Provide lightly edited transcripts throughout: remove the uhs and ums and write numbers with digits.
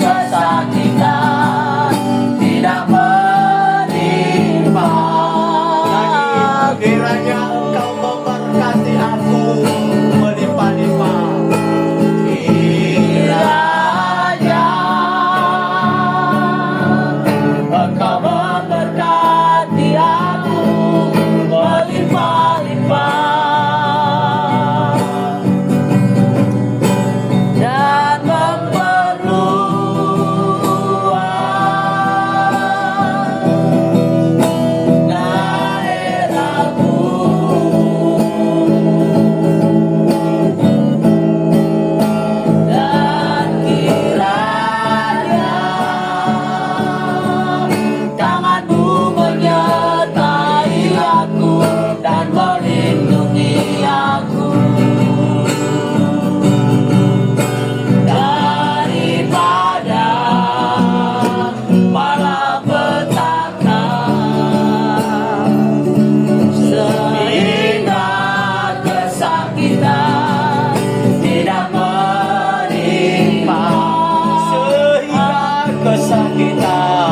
kesakitan tidak menimpa. Kiranya Engkau memberkati aku melimpah-limpah. Kiranya Engkau memberkati aku melimpah-limpah. Dan memperluas daerahmu. Dan kiranya tanganmu menyertai aku dan melindungi aku daripada malapetaka, sehingga kesakitan tidak menimpa. Sehingga kesakitan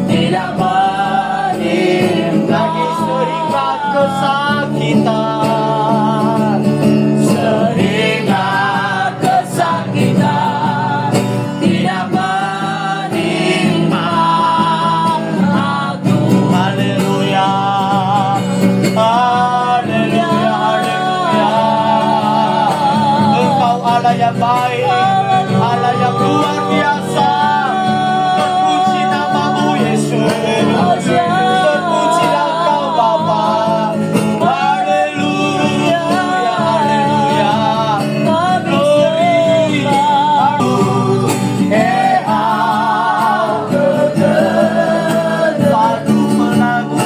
tidak menimpa. lagi, sehingga kesakitan Sehingga kesakitan tidak menimpa aku. Haleluya, haleluya, haleluya. Engkau Allah yang baik, Allah yang luar biasa. Terpuji namamu Yesus, terpujilah Engkau Bapa. Haleluya, haleluya. Padu menagu,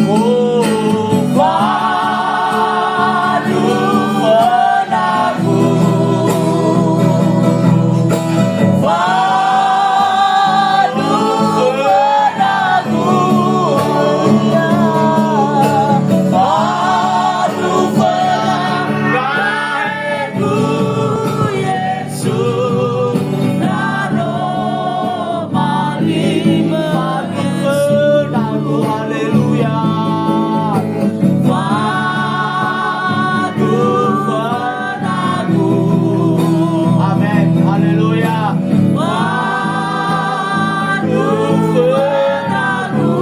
oh, Padu menagu, padu menagu, padu menagu, Yesus anomali menagu, haleluya. padu menagu, Amin, haleluya. padu menagu,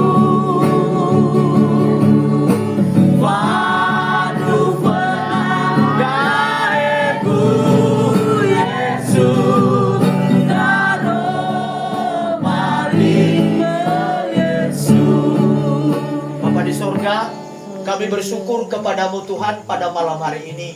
padu menagu, Yesus anomali Yesus. Bapa di sorga, kami bersyukur kepadamu Tuhan pada malam hari ini.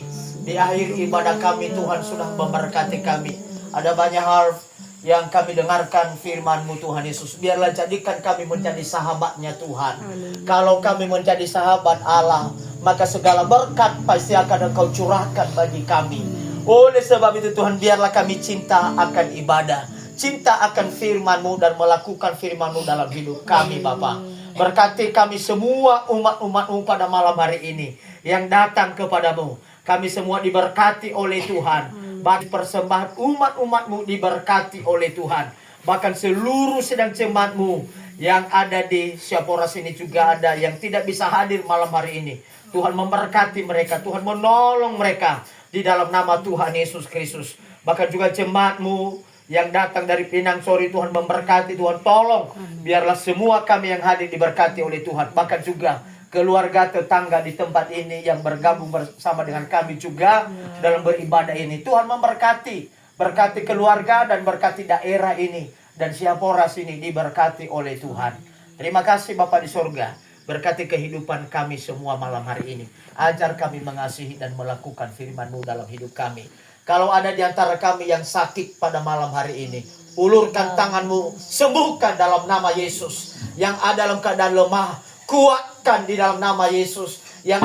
Di akhir ibadah kami Tuhan sudah memberkati kami. Ada banyak hal yang kami dengarkan firman-Mu Tuhan Yesus. Biarlah jadikan kami menjadi sahabatnya Tuhan. Kalau kami menjadi sahabat Allah, maka segala berkat pasti akan Engkau curahkan bagi kami. Oleh sebab itu Tuhan, biarlah kami cinta akan ibadah, cinta akan firman-Mu dan melakukan firman-Mu dalam hidup kami Bapa. Berkati kami semua umat-umat-Mu pada malam hari ini yang datang kepadamu. Kami semua diberkati oleh Tuhan. Bagi persembahan umat-umat-Mu diberkati oleh Tuhan. Bahkan seluruh sedang jemaat-Mu yang ada di Siaporas ini juga ada yang tidak bisa hadir malam hari ini. Tuhan memberkati mereka, Tuhan menolong mereka di dalam nama Tuhan Yesus Kristus. Bahkan juga jemaat-Mu yang datang dari Pinang Sori, Tuhan memberkati, Tuhan tolong. Biarlah semua kami yang hadir diberkati oleh Tuhan. Bahkan juga keluarga tetangga di tempat ini yang bergabung bersama dengan kami juga dalam beribadah ini. Tuhan memberkati, berkati keluarga dan berkati daerah ini. Dan Siaporas ini diberkati oleh Tuhan. Terima kasih Bapa di sorga. Berkati kehidupan kami semua malam hari ini. Ajar kami mengasihi dan melakukan firman-Mu dalam hidup kami. Kalau ada di antara kami yang sakit pada malam hari ini, ulurkan tangan-Mu, sembuhkan dalam nama Yesus. Yang ada dalam keadaan lemah, kuatkan di dalam nama Yesus. Yang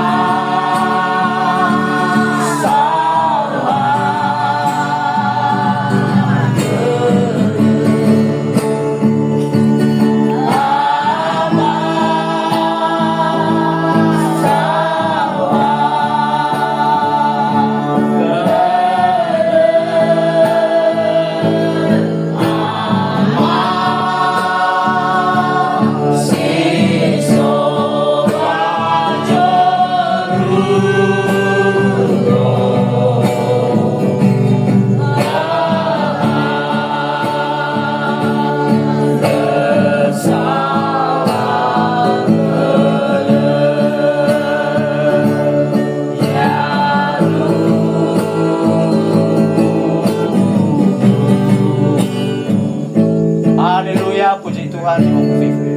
Haleluya, puji Tuhan. Ibu Vivi.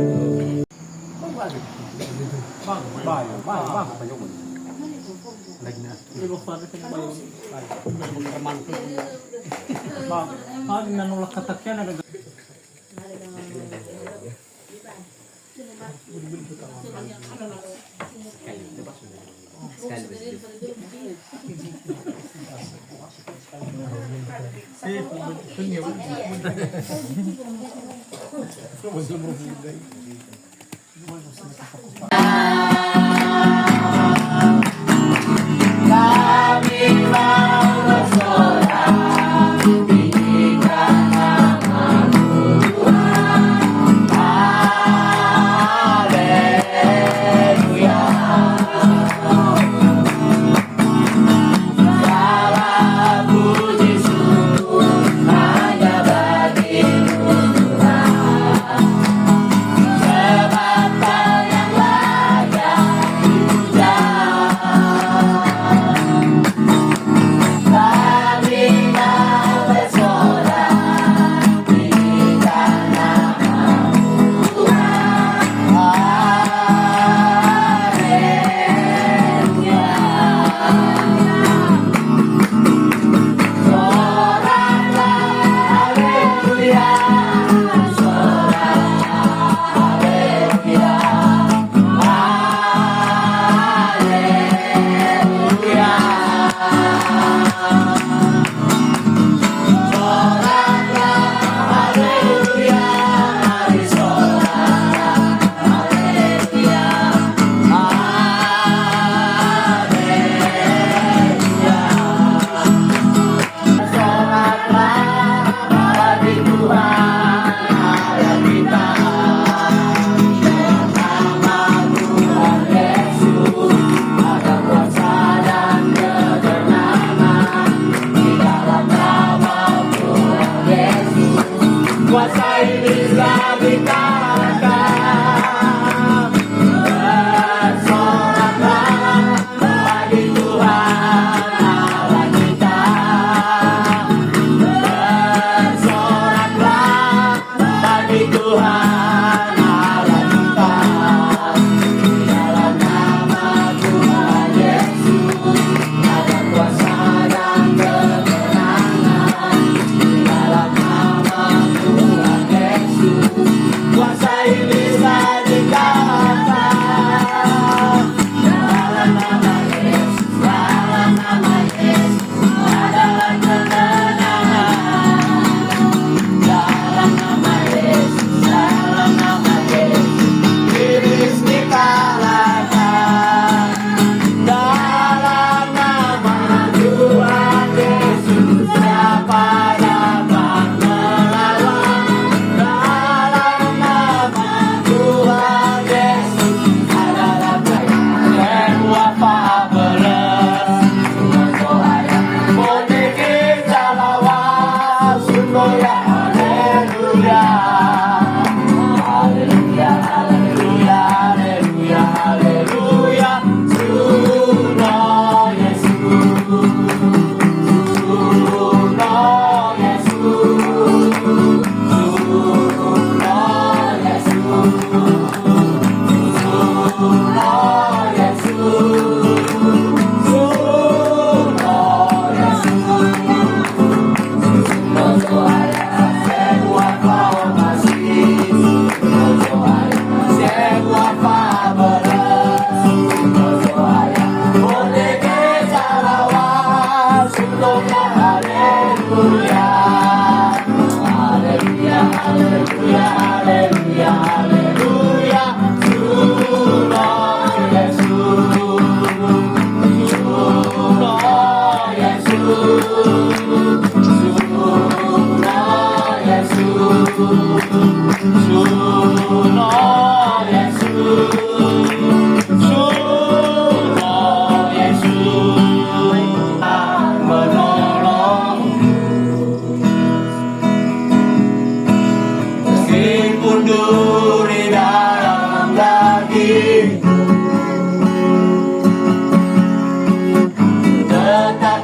Nanulak katakyan ada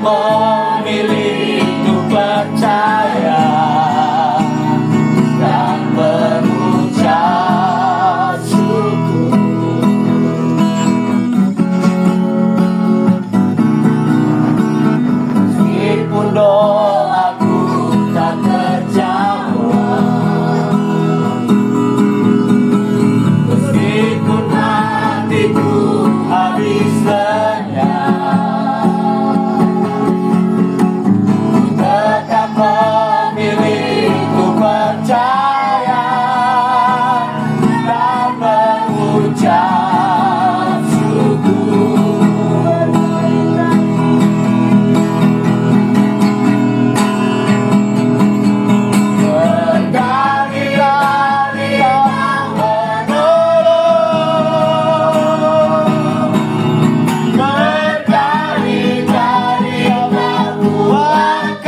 memilih untuk percaya dan mengucap syukur. Meskipun doaku tak terjawab, meskipun hatiku habis lenyap, tetap memilih untuk percaya dan mengucap syukur. Berkali-kali Kau menolong, berkali-kali Kau menguatkan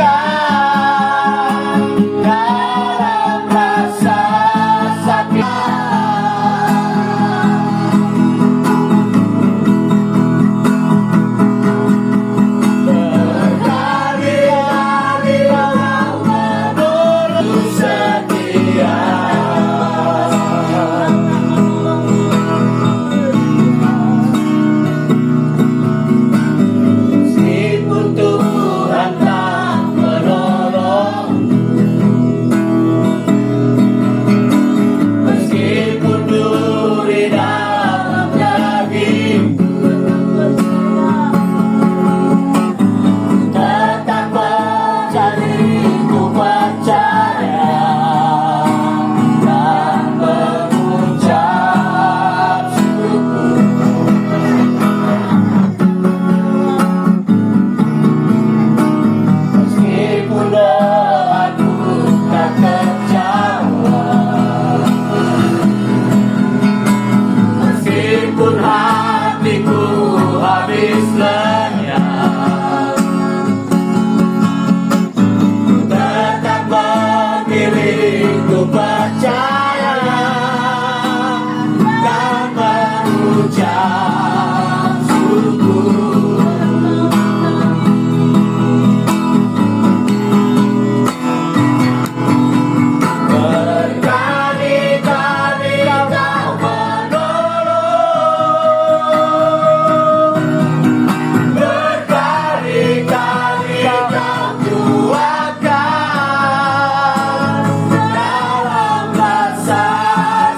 dalam rasa sakit. Berkali-kali Kau menolong setia. Meskipun Tuhan tak menolong, meskipun duri dalam dagingku, tetap menjadiku percaya dan mengucap syukur. Meskipun doaku tak terjawab, meskipun hatiku habis lenyap, tetap memilih untuk percaya dan mengucap syukur. Berkali-kali Kau menolong, berkali-kali Kau kuatkan dalam rasa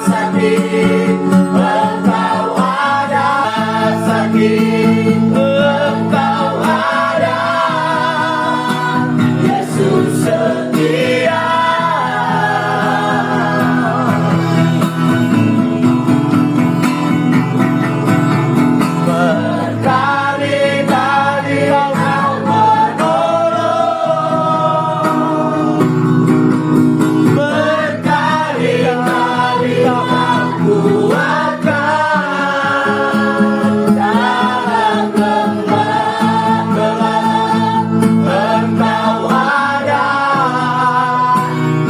sakit. Engkau ada sakit, Engkau ada, Yesus setia. Berkali-kali Kau menolong, berkali-kali Kau kuatkan dalam lemah gelap. Engkau ada,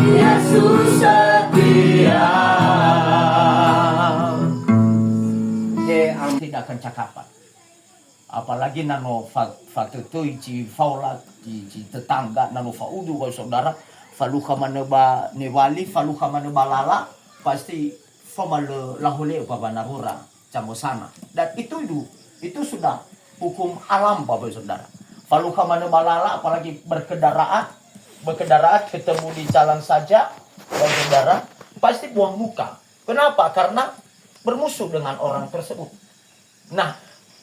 Yesus setia. Ang tidak akan cakapan. Apalagi nano faktor tu ci faula ci tetangga nano faudu kalau saudara faluka maneba newali faluka maneba lala pasti famale lahole baba narura camosana. Dan itu sudah hukum alam Bapak Saudara. Faluka maneba lala apalagi berkendaraan ketemu di jalan saja Bapak Saudara pasti buang muka. Kenapa? Karena bermusuh dengan orang tersebut. Nah,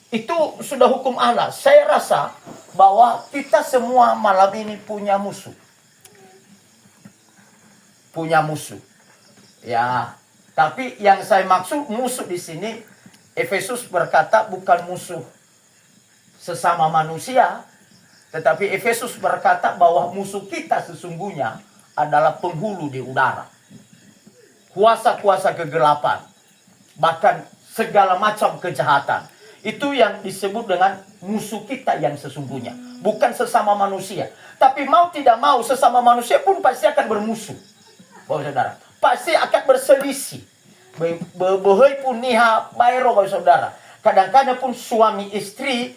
itu sudah hukum Allah. Saya rasa bahwa kita semua malam ini punya musuh. Punya musuh. Ya, tapi yang saya maksud musuh di sini, Efesus berkata bukan musuh sesama manusia, tetapi Efesus berkata bahwa musuh kita sesungguhnya adalah penghulu di udara. Kuasa-kuasa kegelapan, bahkan segala macam kejahatan. Itu yang disebut dengan musuh kita yang sesungguhnya. Bukan sesama manusia. Tapi mau tidak mau sesama manusia pun pasti akan bermusuh. Bapak Saudara. Pasti akan berselisih. Behoi pun niha bayro Bapak Saudara. Kadang-kadang pun suami istri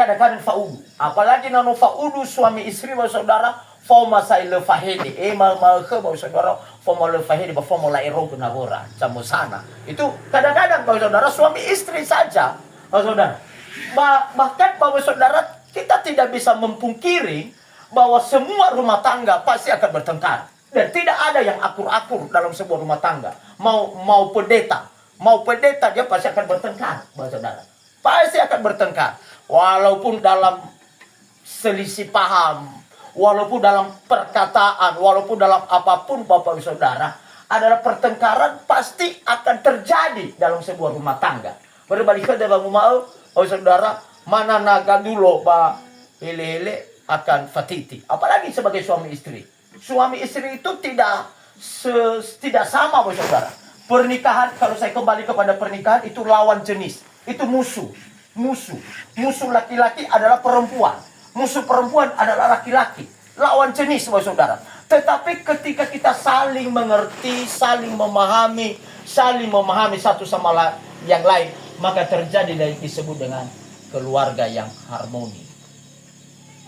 kadang-kadang faudu. Apalagi nano faudu suami istri bapak saudara, foma sai le fahedi. Mal ke bapak saudara, foma le fahedi, foma la ero benagora, camu sana. Itu kadang-kadang bapak saudara suami istri saja, bapak saudara. Bahkan bapak saudara kita tidak bisa mempungkiri bahwa semua rumah tangga pasti akan bertengkar. Dan tidak ada yang akur-akur dalam sebuah rumah tangga. Mau pendeta dia pasti akan bertengkar, bapak saudara. Pasti akan bertengkar. Walaupun dalam selisih paham, walaupun dalam perkataan, walaupun dalam apapun bapak saudara, adalah pertengkaran pasti akan terjadi dalam sebuah rumah tangga. Berbalik ke dalam rumah, bapak saudara, mana naga dulu ba hele akan fatiti. Apalagi sebagai suami istri. Suami istri itu tidak sama bapak saudara. Pernikahan, kalau saya kembali kepada pernikahan, itu lawan jenis. Itu musuh. Musuh laki-laki adalah perempuan. Musuh perempuan adalah laki-laki. Lawan jenis, saudara. Tetapi ketika kita saling mengerti, saling memahami satu sama yang lain, maka terjadi yang disebut dengan keluarga yang harmoni.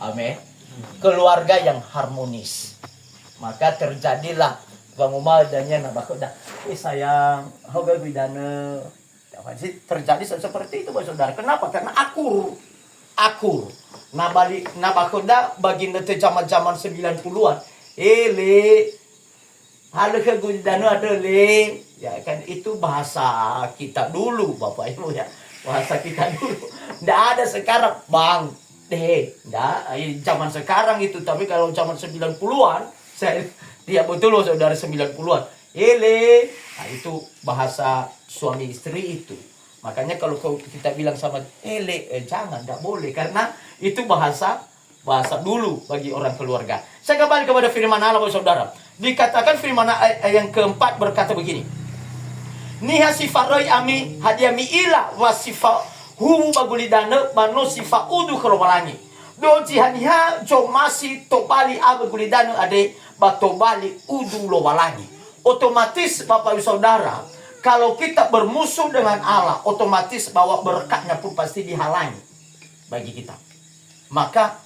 Amin. Keluarga yang harmonis. Maka terjadilah pengumadanya nabakoda. Sayang, hoga bidana. Terjadi seperti itu, saudara. Kenapa? Karena akur. Nabakoda baginda te zaman-zaman 90-an. Halo ke gudana ada le. Ya kan itu bahasa kita dulu, Bapak Ibu ya. Bahasa kita dulu. Nggak ada sekarang, Bang. Nggak, zaman sekarang itu. Tapi kalau zaman 90-an, dia betul loh saudara 90-an. Nah, itu bahasa suami istri itu. Makanya kalau kita bilang sama jangan, tidak boleh. Karena itu bahasa dulu bagi orang keluarga. Saya kembali kepada firman Allah, saudara. Dikatakan firman yang keempat berkata begini. Niha sifaroi ami hadiami ila wasifa humu bagulidane mano sifa udu keromalangi. Doji haniha jomasi tobali abagulidane ade batobali udu lowalangi. Otomatis Bapak Ibu Saudara, kalau kita bermusuh dengan Allah, otomatis bahwa berkatnya pun pasti dihalangi bagi kita. Maka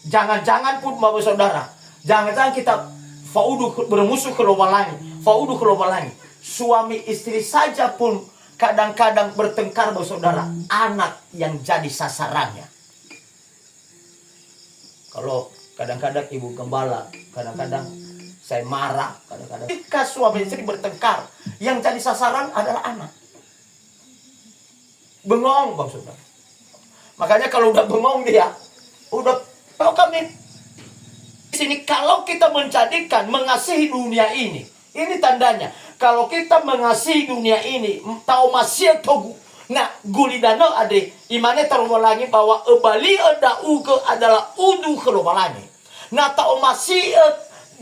jangan-jangan pun Bapak Ibu Saudara, jangan-jangan kita bermusuh ke lowalangi. Suami istri saja pun kadang-kadang bertengkar Bapak Saudara, anak yang jadi sasarannya. Kalau kadang-kadang ibu gembala, kadang-kadang saya marah, kadang-kadang ketika suami istri bertengkar, yang jadi sasaran adalah anak. Bengong, Bang Saudara. Makanya kalau udah bengong dia, kalau kami di sini, kalau kita mengasihi dunia ini tandanya. Kalau kita mengasihi dunia ini, tahu masih togu. Nah, gulidano ade, imane terwalangi bahwa ebali ada uke adalah udu kelobalangi. Nah, tahu masih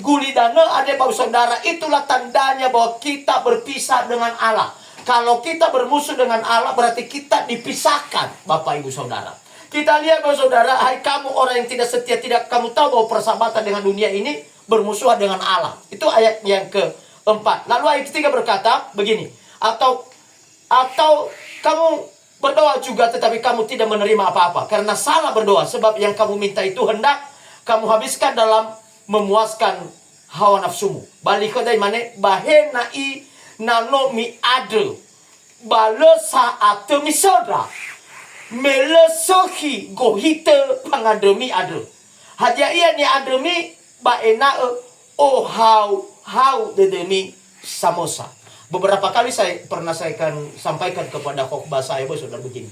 gulidana ada Bapak Saudara, itulah tandanya bahwa kita berpisah dengan Allah. Kalau kita bermusuh dengan Allah berarti kita dipisahkan, Bapak Ibu Saudara. Kita lihat Bapak Saudara, hai kamu orang yang tidak setia, tidak kamu tahu bahwa persahabatan dengan dunia ini bermusuhan dengan Allah. Itu ayat yang keempat. Lalu ayat ketiga berkata begini, atau kamu berdoa juga tetapi kamu tidak menerima apa-apa karena salah berdoa, sebab yang kamu minta itu hendak kamu habiskan dalam memuaskan hawa nafsumu. Balik ke dari mana? Bahenai nano mi ade balesa atau misodra melesohi gohite pangademi ade. Hadia ia ni ademi baena hau dedemi samosa. Beberapa kali saya sampaikan kepada khotbah saya, saudara, begini.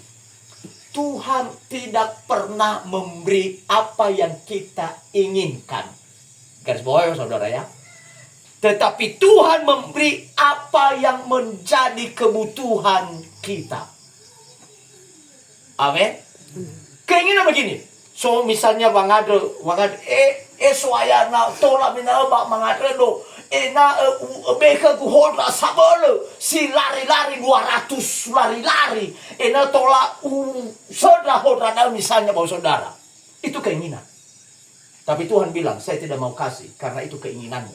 Tuhan tidak pernah memberi apa yang kita inginkan. Garis bawah, saudara ya. Tetapi Tuhan memberi apa yang menjadi kebutuhan kita. Amin. Keinginan begini. So misalnya Bang Adre, suayana tola mina bak Mangadre do. Beka ku hodra sabole si lari-lari 200 lari-lari. Tola saudara hodra misalnya Bapak Saudara. Itu keinginan. Tapi Tuhan bilang, saya tidak mau kasih karena itu keinginanmu.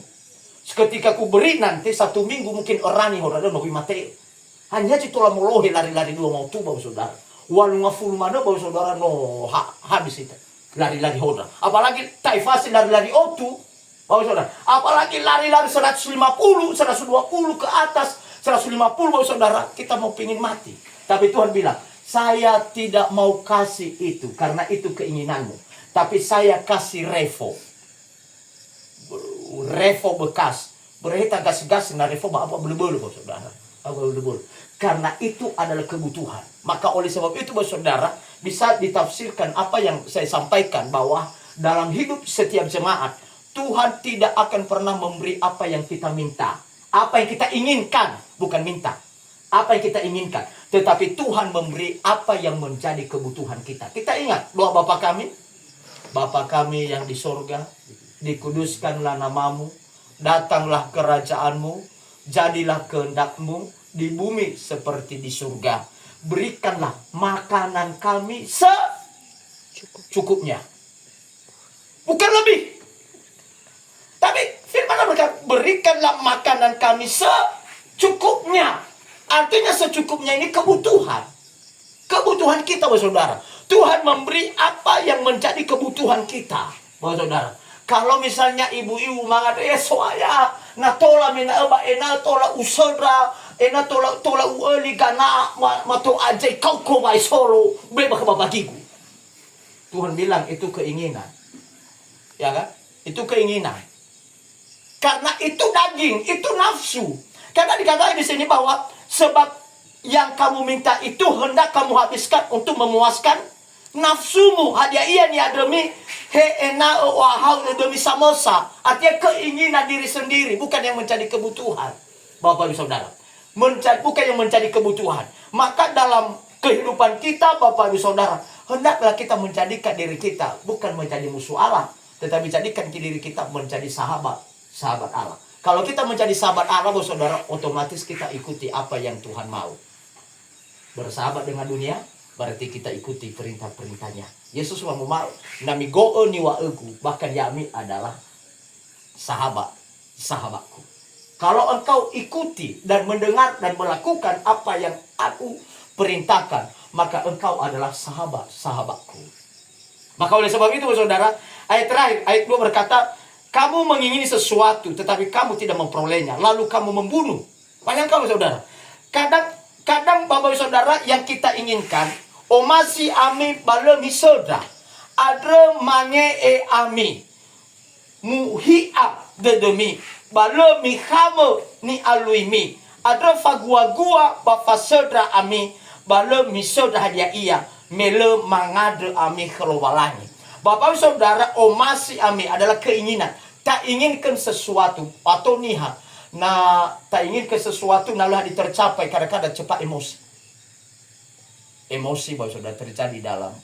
Ketika ku beri nanti 1 minggu mungkin orani hodra no mate. Hanya citola molohe lari-lari 2 mau tuh Bapak Saudara. Walau ngaful mana bawa saudara no habis itu. Lari-lari hoda. Apalagi taifasi lari-lari otu. Bawa saudara. Apalagi lari-lari 150, 120 ke atas. 150 bawa saudara. Kita mau pingin mati. Tapi Tuhan bilang, saya tidak mau kasih itu. Karena itu keinginanmu. Tapi saya kasih revo. Revo bekas. Berita gas-gas na revo apa belu-belu bawa saudara. Apa belu-belu. Karena itu adalah kebutuhan. Maka oleh sebab itu, saudara, bisa ditafsirkan apa yang saya sampaikan, bahwa dalam hidup setiap jemaat, Tuhan tidak akan pernah memberi apa yang kita minta. Apa yang kita inginkan, bukan minta. Apa yang kita inginkan. Tetapi Tuhan memberi apa yang menjadi kebutuhan kita. Kita ingat doa Bapa kami. Bapa kami yang di sorga, dikuduskanlah namamu, datanglah kerajaanmu, jadilah kehendakmu, di bumi seperti di surga. Berikanlah makanan kami secukupnya. Bukan lebih. Tapi firman Allah berkata, berikanlah makanan kami secukupnya. Artinya secukupnya ini kebutuhan. Kebutuhan kita, saudara. Tuhan memberi apa yang menjadi kebutuhan kita, saudara. Kalau misalnya ibu-ibu mangat, soaya, na tola mina eba, ena tola usodra, ena tola ueli gana, mato ajay kau bai solo, beba kebabagiku. Tuhan bilang itu keinginan, ya kan? Itu keinginan. Karena itu daging, itu nafsu. Karena dikatakan di sini bahwa sebab yang kamu minta itu hendak kamu habiskan untuk memuaskan nafsumu. Hadiah iya ni demi ena wahau demi samosa. Artinya keinginan diri sendiri, bukan yang menjadi kebutuhan. Bapak Ibu Saudara, bukan yang menjadi kebutuhan. Maka dalam kehidupan kita, Bapak Ibu Saudara, hendaklah kita menjadikan diri kita bukan menjadi musuh Allah, tetapi jadikan diri kita menjadi sahabat Allah. Kalau kita menjadi sahabat Allah, Bapak Saudara, otomatis kita ikuti apa yang Tuhan mau. Bersahabat dengan dunia, berarti kita ikuti perintah-perintahnya. Yesus mau nami go'o ni wa egu, bahkan yami adalah sahabatku. Kalau engkau ikuti dan mendengar dan melakukan apa yang aku perintahkan, maka engkau adalah sahabatku. Maka oleh sebab itu, saudara, ayat terakhir, ayat 2 berkata, kamu mengingini sesuatu, tetapi kamu tidak memperolehnya, lalu kamu membunuh. Bayangkan, saudara, kadang Bapak Saudara, yang kita inginkan, omasi ami balemi soda, adre mange ami, muhi'a dedemi, balemi hame ni aluimi, adre fagua-gua bapa soda ami, balemi soda hadiah iya, mele mangade ami kerowalangi. Bapak Saudara, omasi ami adalah keinginan. Tak inginkan sesuatu atau niha. Nah, tak inginkan sesuatu nalah ditercapai, kadang-kadang cepat emosi. Emosi Bapak Saudara terjadi dalam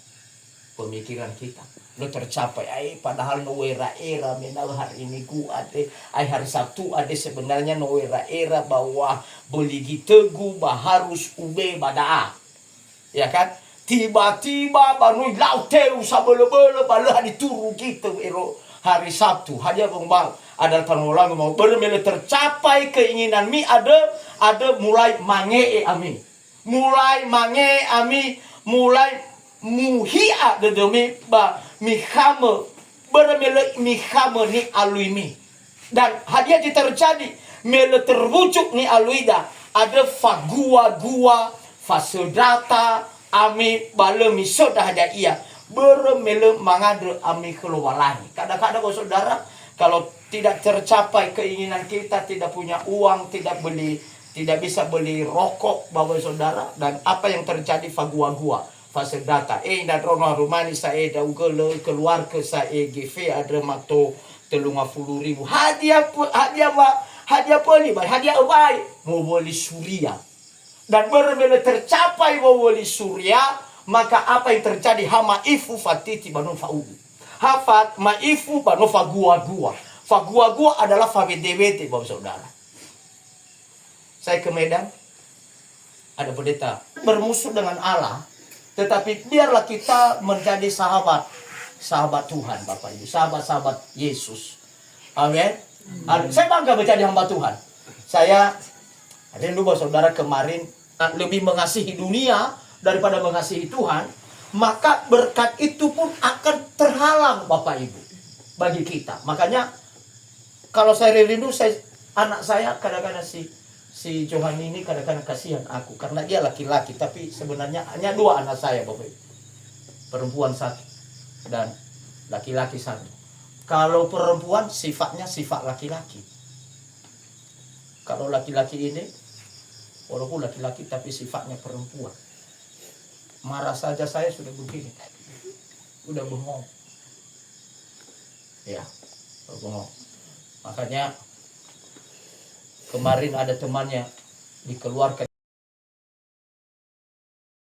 pemikiran kita. Lo tercapai, padahal no era menal hari ini hari Sabtu ada sebenarnya no era bahwa beli gitu harus ube badaa. Ya kan? Tiba-tiba baru lauteu sabele-bele baru hari turu gitu hari Sabtu. Hanya bang ada pengulang mau benar-benar tercapai keinginan mi ada mulai mange ami. Mulai mange ami, mulai muhia demi ba mihame benar-benar mihame ni aluimi. Dan hadiah terjadi mele terwujud ni aluida ada fagua-gua fasodata ami balemi soda ada ia bermele mangade ami keluarani. Kadang-kadang saudara, kalau tidak tercapai keinginan kita, tidak punya uang, tidak bisa beli rokok Bapak Saudara, dan apa yang terjadi fagua-gua fase data dan rono rumani saya da ugele keluar ke saya GV ada mato 30.000 hadiah poli hadiah awai mau beli surya. Dan benar-benar tercapai wawali surya, maka apa yang terjadi? Hama ifu fatiti banu faudu. Hafat maifu banu fagua-gua. Fagua-gua adalah fawede-wede Bapak Saudara. Saya ke Medan, ada pendeta bermusuh dengan Allah, tetapi biarlah kita menjadi sahabat Tuhan Bapak Ibu, sahabat Yesus. Amin. Saya bangga menjadi hamba Tuhan. Saya ada lupa saudara kemarin lebih mengasihi dunia daripada mengasihi Tuhan, maka berkat itu pun akan terhalang Bapak Ibu bagi kita. Makanya kalau saya rindu, anak saya kadang-kadang si Johan ini kadang-kadang kasihan aku karena dia laki-laki, tapi sebenarnya hanya 2 anak saya Bapak Ibu. Perempuan 1 dan laki-laki 1. Kalau perempuan sifatnya sifat laki-laki. Kalau laki-laki ini walaupun laki-laki tapi sifatnya perempuan. Marah saja saya sudah begini. Udah bengong. Ya, bengong. Makanya kemarin ada temannya dikeluarkan